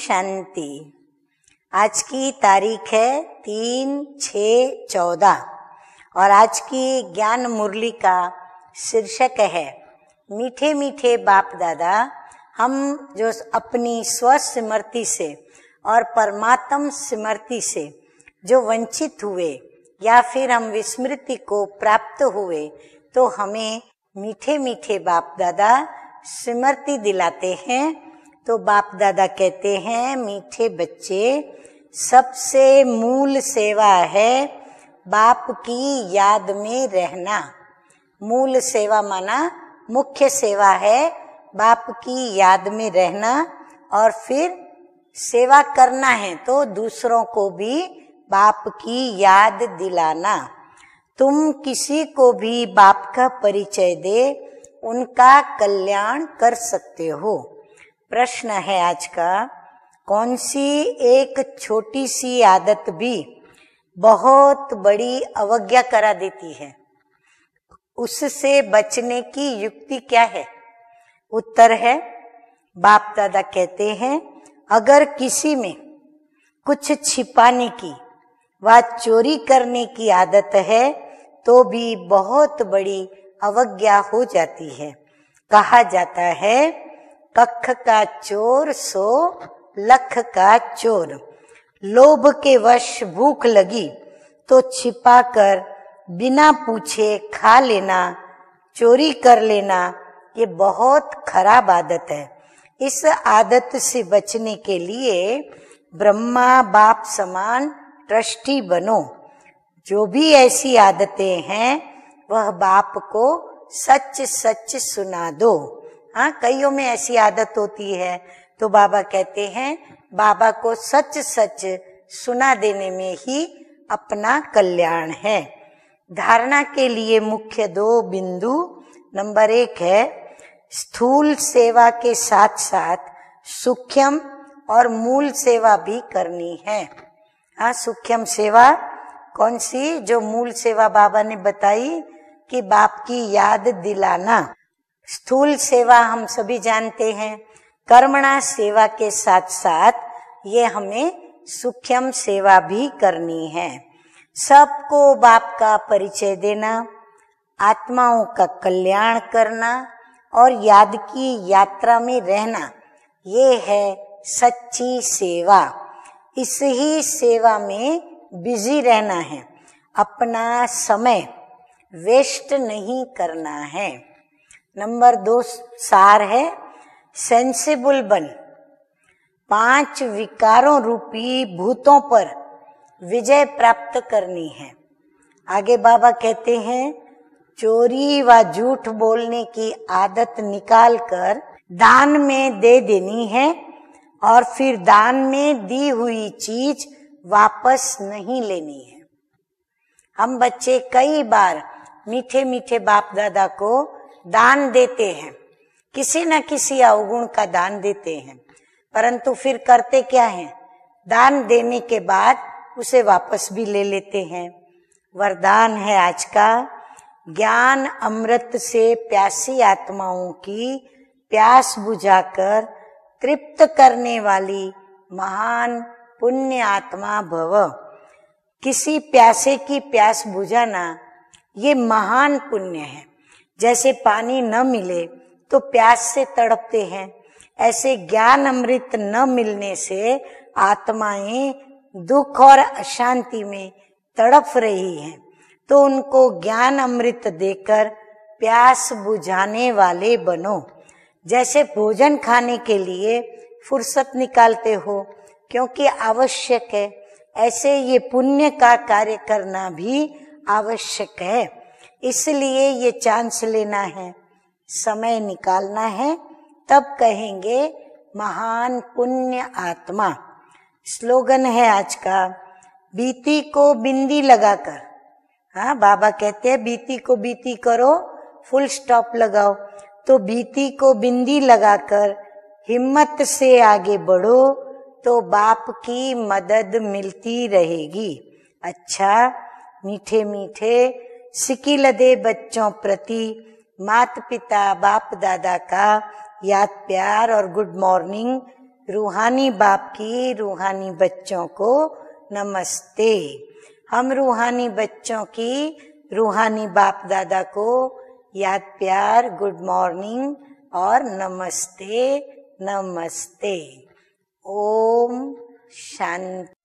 शांति। आज की तारीख है 3/6/14 और आज की ज्ञान मुरली का शीर्षक है मीठे मीठे बाप दादा। हम जो अपनी स्वस्मृति से और परमात्म स्मृति से जो वंचित हुए या फिर हम विस्मृति को प्राप्त हुए, तो हमें मीठे मीठे बाप दादा स्मृति दिलाते हैं। तो बाप दादा कहते हैं, मीठे बच्चे, सबसे मूल सेवा है बाप की याद में रहना। मूल सेवा माना मुख्य सेवा है बाप की याद में रहना और फिर सेवा करना है तो दूसरों को भी बाप की याद दिलाना। तुम किसी को भी बाप का परिचय दे, उनका कल्याण कर सकते हो। प्रश्न है आज का, कौन सी एक छोटी सी आदत भी बहुत बड़ी अवज्ञा करा देती है? उससे बचने की युक्ति क्या है? उत्तर है, बाप दादा कहते हैं, अगर किसी में कुछ छिपाने की व चोरी करने की आदत है तो भी बहुत बड़ी अवज्ञा हो जाती है। कहा जाता है, कख का चोर सो लख का चोर। लोभ के वश भूख लगी तो छिपा कर बिना पूछे खा लेना, चोरी कर लेना, ये बहुत खराब आदत है। इस आदत से बचने के लिए ब्रह्मा बाप समान ट्रस्टी बनो। जो भी ऐसी आदतें हैं वह बाप को सच सच सुना दो। हाँ, कईयों में ऐसी आदत होती है तो बाबा कहते हैं, बाबा को सच सच सुना देने में ही अपना कल्याण है। धारणा के लिए मुख्य 2 बिंदु। नंबर 1 है, स्थूल सेवा के साथ साथ सूक्ष्म और मूल सेवा भी करनी है। हाँ, सूक्ष्म सेवा कौन सी? जो मूल सेवा बाबा ने बताई कि बाप की याद दिलाना। स्थूल सेवा हम सभी जानते हैं, कर्मणा सेवा के साथ साथ ये हमें सूक्ष्म सेवा भी करनी है। सबको बाप का परिचय देना, आत्माओं का कल्याण करना और याद की यात्रा में रहना, ये है सच्ची सेवा। इस ही सेवा में बिजी रहना है, अपना समय वेस्ट नहीं करना है। नंबर 2 सार है, सेंसिबल बन। 5 विकारों रूपी भूतों पर विजय प्राप्त करनी है। आगे बाबा कहते हैं, चोरी व झूठ बोलने की आदत निकाल कर दान में दे देनी है और फिर दान में दी हुई चीज वापस नहीं लेनी है। हम बच्चे कई बार मीठे मीठे बाप दादा को दान देते हैं, किसी न किसी अवगुण का दान देते हैं, परंतु फिर करते क्या हैं? दान देने के बाद उसे वापस भी ले लेते हैं। वरदान है आज का, ज्ञान अमृत से प्यासी आत्माओं की प्यास बुझाकर तृप्त करने वाली महान पुण्य आत्मा भव। किसी प्यासे की प्यास बुझाना ये महान पुण्य है। जैसे पानी न मिले तो प्यास से तड़पते हैं, ऐसे ज्ञान अमृत न मिलने से आत्माएं दुख और अशांति में तड़प रही हैं। तो उनको ज्ञान अमृत देकर प्यास बुझाने वाले बनो। जैसे भोजन खाने के लिए फुर्सत निकालते हो क्योंकि आवश्यक है, ऐसे ये पुण्य का कार्य करना भी आवश्यक है। इसलिए ये चांस लेना है, समय निकालना है, तब कहेंगे महान पुण्य आत्मा। स्लोगन है आज का, बीती को बिंदी लगाकर। हाँ, बाबा कहते हैं बीती को बीती करो, फुल स्टॉप लगाओ। तो बीती को बिंदी लगाकर हिम्मत से आगे बढ़ो तो बाप की मदद मिलती रहेगी। अच्छा, मीठे मीठे सिकिलदे बच्चों प्रति माता पिता बाप दादा का याद प्यार और गुड मॉर्निंग रूहानी बाप की रूहानी बच्चों को नमस्ते। हम रूहानी बच्चों की रूहानी बाप दादा को याद प्यार, गुड मॉर्निंग और नमस्ते नमस्ते। ओम शांति।